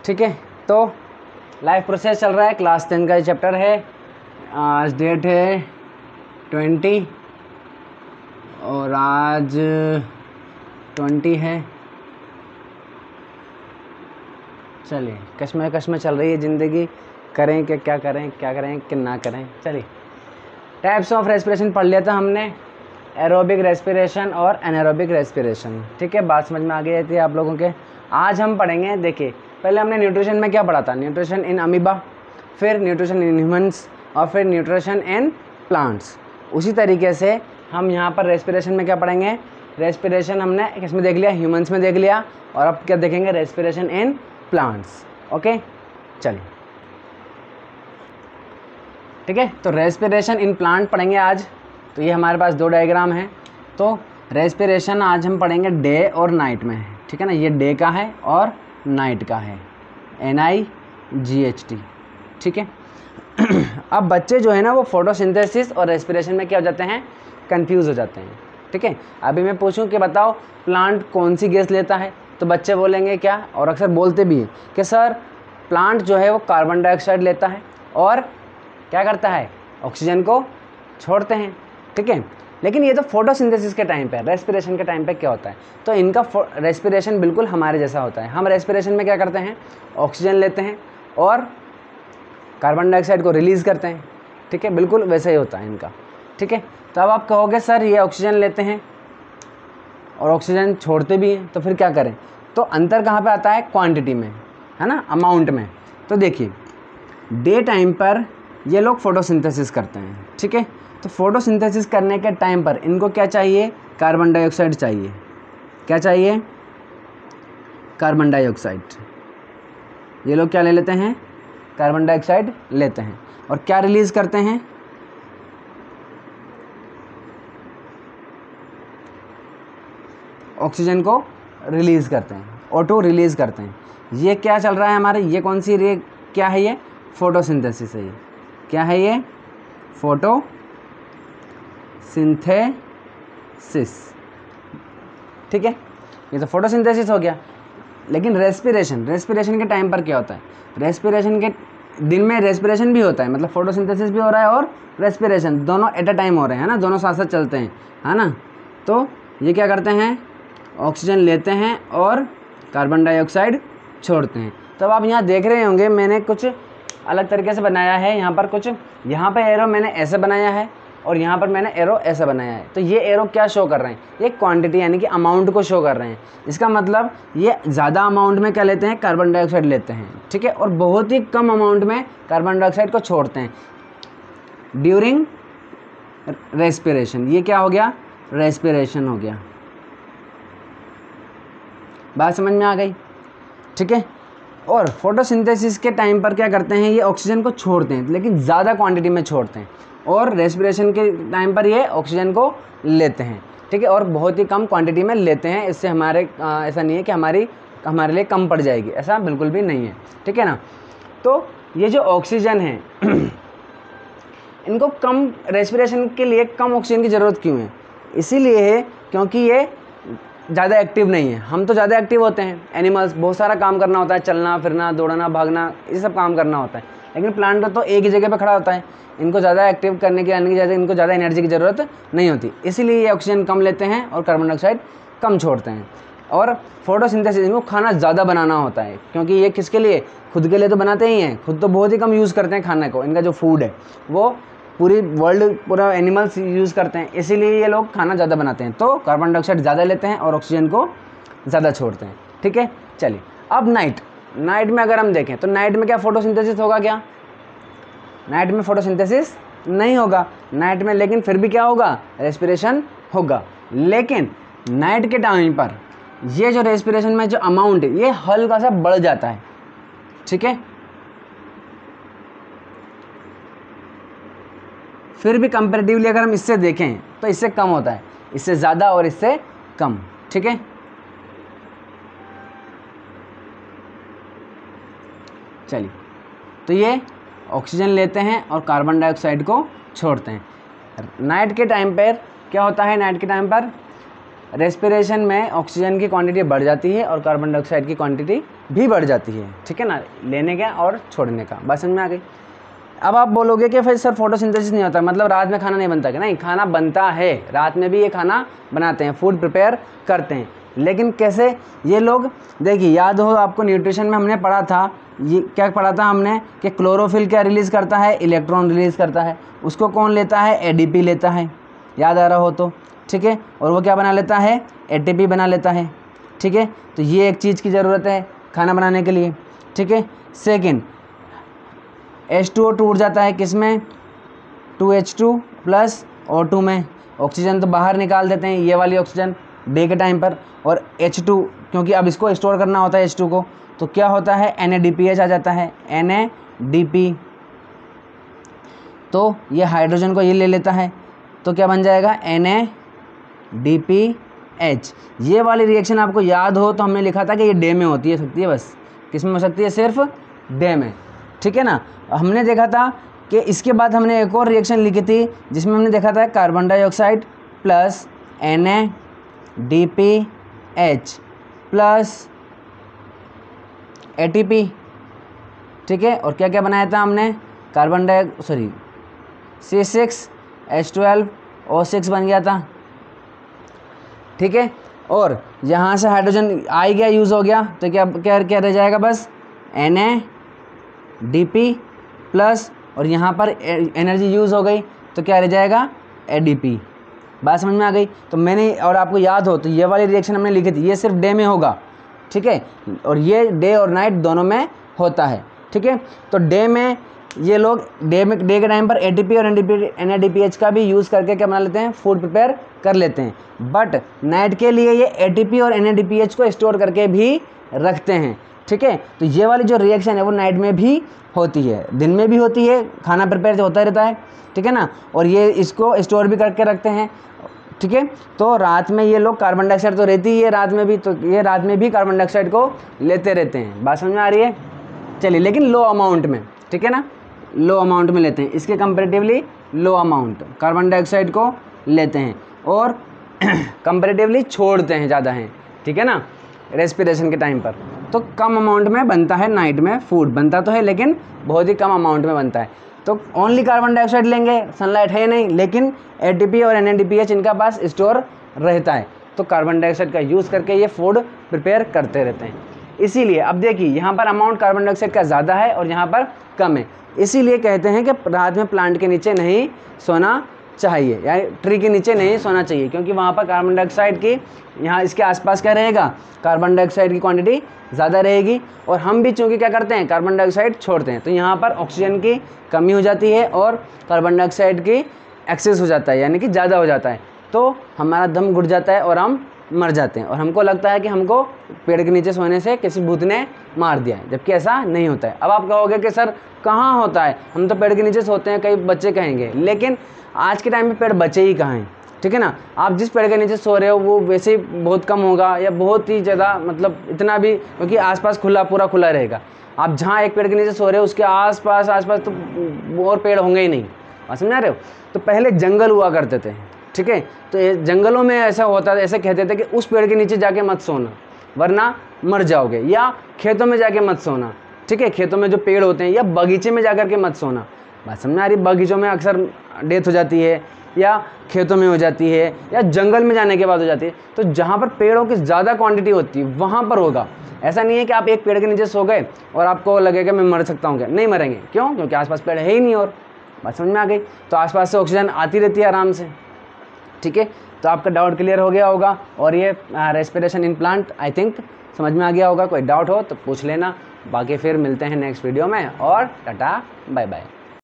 ठीक है, तो लाइफ प्रोसेस चल रहा है, क्लास 10 का चैप्टर है। आज डेट है 20 और आज 20 है। चलिए, कश्मकश में चल रही है ज़िंदगी, करें कि क्या करें, क्या करें कि ना करें। चलिए, टाइप्स ऑफ रेस्पिरेशन पढ़ लिया था हमने, एरोबिक रेस्पिरेशन और एनारोबिक रेस्पिरेशन। ठीक है, बात समझ में आ गई थी आप लोगों के। आज हम पढ़ेंगे, देखिए पहले हमने न्यूट्रिशन में क्या पढ़ा था, न्यूट्रिशन इन अमीबा, फिर न्यूट्रिशन इन ह्यूमंस और फिर न्यूट्रिशन इन प्लांट्स। उसी तरीके से हम यहाँ पर रेस्पिरेशन में क्या पढ़ेंगे, रेस्पिरेशन हमने किसमें देख लिया, ह्यूमंस में देख लिया, और अब क्या देखेंगे, रेस्पिरेशन इन प्लांट्स। ओके, चलिए ठीक है, तो रेस्पिरेशन इन प्लांट पढ़ेंगे आज। तो ये हमारे पास दो डायग्राम हैं। तो रेस्पिरेशन आज हम पढ़ेंगे डे और नाइट में, ठीक है ना, ये डे का है और नाइट का है, NIGHT। ठीक है अब बच्चे जो है ना वो फोटोसिंथेसिस और रेस्पिरेशन में क्या हो जाते हैं, कंफ्यूज हो जाते हैं। ठीक है, अभी मैं पूछूं कि बताओ प्लांट कौन सी गैस लेता है, तो बच्चे बोलेंगे क्या, और अक्सर बोलते भी हैं कि सर प्लांट जो है वो कार्बन डाइऑक्साइड लेता है और क्या करता है, ऑक्सीजन को छोड़ते हैं। ठीक है, लेकिन ये तो फोटोसिंथेसिस के टाइम पे, रेस्पिरेशन के टाइम पे क्या होता है, तो इनका रेस्पिरेशन बिल्कुल हमारे जैसा होता है। हम रेस्पिरेशन में क्या करते हैं, ऑक्सीजन लेते हैं और कार्बन डाइऑक्साइड को रिलीज़ करते हैं। ठीक है, बिल्कुल वैसे ही होता है इनका। ठीक है, तो अब आप कहोगे सर ये ऑक्सीजन लेते हैं और ऑक्सीजन छोड़ते भी हैं, तो फिर क्या करें, तो अंतर कहाँ पे आता है, क्वांटिटी में, है ना, अमाउंट में। तो देखिए डे टाइम पर ये लोग फोटोसिंथेसिस करते हैं। ठीक है, तो फोटोसिंथेसिस करने के टाइम पर इनको क्या चाहिए, कार्बन डाइऑक्साइड चाहिए। क्या चाहिए, कार्बन डाइऑक्साइड। ये लोग क्या ले लेते हैं, कार्बन डाइऑक्साइड लेते हैं और क्या रिलीज करते हैं, ऑक्सीजन को रिलीज करते हैं, O2 रिलीज करते हैं। ये क्या चल रहा है हमारे, ये कौन सी रे, क्या है ये, फोटोसिंथेसिस है। ये क्या है, ये फोटोसिंथेसिस। ठीक है, ये तो फोटोसिंथेसिस हो गया। लेकिन रेस्पिरेशन के टाइम पर क्या होता है, रेस्पिरेशन के दिन में रेस्पिरेशन भी होता है, मतलब फोटोसिंथेसिस भी हो रहा है और रेस्पिरेशन दोनों एट अ टाइम हो रहे हैं ना, दोनों साथ साथ चलते हैं, है ना। तो ये क्या करते हैं, ऑक्सीजन लेते हैं और कार्बन डाइऑक्साइड छोड़ते हैं। तब आप यहाँ देख रहे होंगे मैंने कुछ अलग तरीके से बनाया है, यहाँ पर कुछ, यहाँ पर एरो मैंने ऐसे बनाया है और यहाँ पर मैंने एरो ऐसा बनाया है। तो ये एरो क्या शो कर रहे हैं, ये क्वांटिटी यानी कि अमाउंट को शो कर रहे हैं। इसका मतलब ये ज़्यादा अमाउंट में क्या लेते हैं, कार्बन डाइऑक्साइड लेते हैं। ठीक है, और बहुत ही कम अमाउंट में कार्बन डाइऑक्साइड को छोड़ते हैं ड्यूरिंग रेस्पिरेशन। ये क्या हो गया, रेस्पिरेशन हो गया। बात समझ में आ गई। ठीक है, और फोटोसिंथेसिस के टाइम पर क्या करते हैं, ये ऑक्सीजन को छोड़ते हैं लेकिन ज़्यादा क्वांटिटी में छोड़ते हैं, और रेस्पिरेशन के टाइम पर ये ऑक्सीजन को लेते हैं। ठीक है, और बहुत ही कम क्वांटिटी में लेते हैं। इससे हमारे ऐसा नहीं है कि हमारे लिए कम पड़ जाएगी, ऐसा बिल्कुल भी नहीं है। ठीक है ना। तो ये जो ऑक्सीजन है इनको कम, रेस्पिरेशन के लिए कम ऑक्सीजन की ज़रूरत क्यों है, इसीलिए है क्योंकि ये ज़्यादा एक्टिव नहीं है। हम तो ज़्यादा एक्टिव होते हैं, एनिमल्स बहुत सारा काम करना होता है, चलना फिरना, दौड़ना भागना, ये सब काम करना होता है। लेकिन प्लांट तो एक ही जगह पे खड़ा होता है, इनको ज़्यादा एक्टिव करने की, इनको ज़्यादा एनर्जी की ज़रूरत नहीं होती, इसीलिए ये ऑक्सीजन कम लेते हैं और कार्बन डाइऑक्साइड कम छोड़ते हैं। और फोटोसिंथेसिस, इनको खाना ज़्यादा बनाना होता है, क्योंकि ये किसके लिए, खुद के लिए तो बनाते ही हैं, खुद तो बहुत ही कम यूज़ करते हैं खाने को। इनका जो फूड है वो पूरी वर्ल्ड, पूरा एनिमल्स यूज़ करते हैं, इसीलिए ये लोग खाना ज़्यादा बनाते हैं। तो कार्बन डाइऑक्साइड ज़्यादा लेते हैं और ऑक्सीजन को ज़्यादा छोड़ते हैं। ठीक है, चलिए अब नाइट में अगर हम देखें तो नाइट में क्या फोटोसिंथेसिस होगा, क्या नाइट में फोटोसिंथेसिस नहीं होगा नाइट में, लेकिन फिर भी क्या होगा, रेस्पिरेशन होगा। लेकिन नाइट के टाइम पर ये जो रेस्पिरेशन में जो अमाउंट है ये हल्का सा बढ़ जाता है। ठीक है, फिर भी कंपैरेटिवली अगर हम इससे देखें तो इससे कम होता है, इससे ज़्यादा और इससे कम। ठीक है, चलिए, तो ये ऑक्सीजन लेते हैं और कार्बन डाइऑक्साइड को छोड़ते हैं। नाइट के टाइम पर क्या होता है, नाइट के टाइम पर रेस्पिरेशन में ऑक्सीजन की क्वांटिटी बढ़ जाती है और कार्बन डाइऑक्साइड की क्वांटिटी भी बढ़ जाती है, ठीक है ना, लेने का और छोड़ने का। बात समझ में आ गई। अब आप बोलोगे कि फिर सर फोटोसिंथेसिस नहीं होता, मतलब रात में खाना नहीं बनता क्या? नहीं, खाना बनता है, रात में भी ये खाना बनाते हैं, फूड प्रिपेयर करते हैं। लेकिन कैसे? ये लोग देखिए, याद हो आपको न्यूट्रिशन में हमने पढ़ा था, ये क्या पढ़ा था हमने कि क्लोरोफिल क्या रिलीज़ करता है? इलेक्ट्रॉन रिलीज़ करता है। उसको कौन लेता है? एडीपी लेता है, याद आ रहा हो तो, ठीक है। और वो क्या बना लेता है? एटीपी बना लेता है, ठीक है। तो ये एक चीज़ की ज़रूरत है खाना बनाने के लिए, ठीक है। सेकेंड, H2O टूट जाता है किस में? 2H2 प्लस O2 में। ऑक्सीजन तो बाहर निकाल देते हैं, ये वाली ऑक्सीजन डे के टाइम पर। और H2, क्योंकि अब इसको स्टोर करना होता है H2 को, तो क्या होता है? NADPH आ जाता है, NADP। तो ये हाइड्रोजन को ये ले लेता है, तो क्या बन जाएगा? NADPH। ये वाली रिएक्शन आपको याद हो तो हमने लिखा था कि ये डे में होती है, सकती है, बस किस में हो सकती है? सिर्फ डे में, ठीक है ना। हमने देखा था कि इसके बाद हमने एक और रिएक्शन लिखी थी जिसमें हमने देखा था carbon dioxide plus NADPH plus ATP, ठीक है। और क्या क्या बनाया था हमने? C6H12O6 बन गया था, ठीक है। और यहाँ से हाइड्रोजन आ गया, यूज़ हो गया, तो क्या क्या क्या रह जाएगा? बस NADP प्लस, और यहाँ पर एनर्जी यूज़ हो गई, तो क्या रह जाएगा? ADP। बात समझ में आ गई। तो मैंने, और आपको याद हो तो ये वाली रिएक्शन हमने लिखी थी, ये सिर्फ डे में होगा, ठीक है, और ये डे और नाइट दोनों में होता है, ठीक है। तो डे में ये लोग डे के टाइम पर ATP और NADPH का भी यूज़ करके क्या बना लेते हैं? फूड प्रिपेयर कर लेते हैं। बट नाइट के लिए ये ATP और NADPH को स्टोर करके भी रखते हैं, ठीक है। तो ये वाली जो रिएक्शन है वो नाइट में भी होती है, दिन में भी होती है, खाना प्रिपेयर होता रहता है, ठीक है ना। और ये इसको स्टोर भी करके रखते हैं, ठीक है। तो रात में ये लोग कार्बन डाइऑक्साइड तो रहती ही है रात में भी, तो ये रात में भी कार्बन डाइऑक्साइड को लेते रहते हैं। बात समझ में आ रही है? चलिए, लेकिन लो अमाउंट में, ठीक है ना, लो अमाउंट में लेते हैं, इसके comparatively low amount carbon dioxide को लेते हैं और कंपेरेटिवली छोड़ते हैं ज़्यादा हैं, ठीक है ना, रेस्पिरेशन के टाइम पर। तो कम अमाउंट में बनता है नाइट में फूड, बनता तो है लेकिन बहुत ही कम अमाउंट में बनता है। तो ओनली कार्बन डाइऑक्साइड लेंगे, सनलाइट है नहीं, लेकिन ATP और NADPH इनका पास स्टोर रहता है, तो कार्बन डाइऑक्साइड का यूज़ करके ये फूड प्रिपेयर करते रहते हैं। इसीलिए अब देखिए, यहाँ पर अमाउंट कार्बन डाइऑक्साइड का ज़्यादा है और यहाँ पर कम है, इसीलिए कहते हैं कि रात में प्लांट के नीचे नहीं सोना चाहिए, यानी ट्री के नीचे नहीं सोना चाहिए, क्योंकि वहाँ पर कार्बन डाइऑक्साइड की, यहाँ इसके आसपास क्या रहेगा? कार्बन डाइऑक्साइड की क्वांटिटी ज़्यादा रहेगी। और हम भी चूँकि क्या करते हैं? कार्बन डाइऑक्साइड छोड़ते हैं, तो यहाँ पर ऑक्सीजन की कमी हो जाती है और कार्बन डाइऑक्साइड की एक्सेस हो जाता है, यानी कि ज़्यादा हो जाता है, तो हमारा दम घुट जाता है और हम मर जाते हैं। और हमको लगता है कि हमको पेड़ के नीचे सोने से किसी भूत ने मार दिया है, जबकि ऐसा नहीं होता है। अब आप कहोगे कि सर कहाँ होता है, हम तो पेड़ के नीचे सोते हैं, कई बच्चे कहेंगे, लेकिन आज के टाइम में पेड़ बचे ही कहाँ हैं, ठीक है ना। आप जिस पेड़ के नीचे सो रहे हो वो वैसे ही बहुत कम होगा या बहुत ही ज़्यादा, मतलब इतना भी, क्योंकि आसपास खुला, पूरा खुला रहेगा। आप जहाँ एक पेड़ के नीचे सो रहे हो उसके आसपास तो और पेड़ होंगे ही नहीं, आप समझ रहे हो। तो पहले जंगल हुआ करते थे, ठीक है, तो ये जंगलों में ऐसा होता था, ऐसे कहते थे कि उस पेड़ के नीचे जाके मत सोना वरना मर जाओगे, या खेतों में जाके मत सोना, ठीक है, खेतों में जो पेड़ होते हैं, या बगीचे में जाकर के मत सोना। बात समझ में आ रही? बगीचों में अक्सर डेथ हो जाती है, या खेतों में हो जाती है, या जंगल में जाने के बाद हो जाती है। तो जहाँ पर पेड़ों की ज़्यादा क्वांटिटी होती है वहाँ पर होगा। ऐसा नहीं है कि आप एक पेड़ के नीचे सो गए और आपको लगेगा मैं मर सकता हूँ, क्या? नहीं मरेंगे, क्यों? क्योंकि आसपास पेड़ है ही नहीं। और बात समझ में आ गई? तो आसपास से ऑक्सीजन आती रहती है आराम से, ठीक है। तो आपका डाउट क्लियर हो गया होगा, और ये respiration in plant I think समझ में आ गया होगा। कोई डाउट हो तो पूछ लेना, बाकी फिर मिलते हैं नेक्स्ट वीडियो में, और टाटा बाय बाय।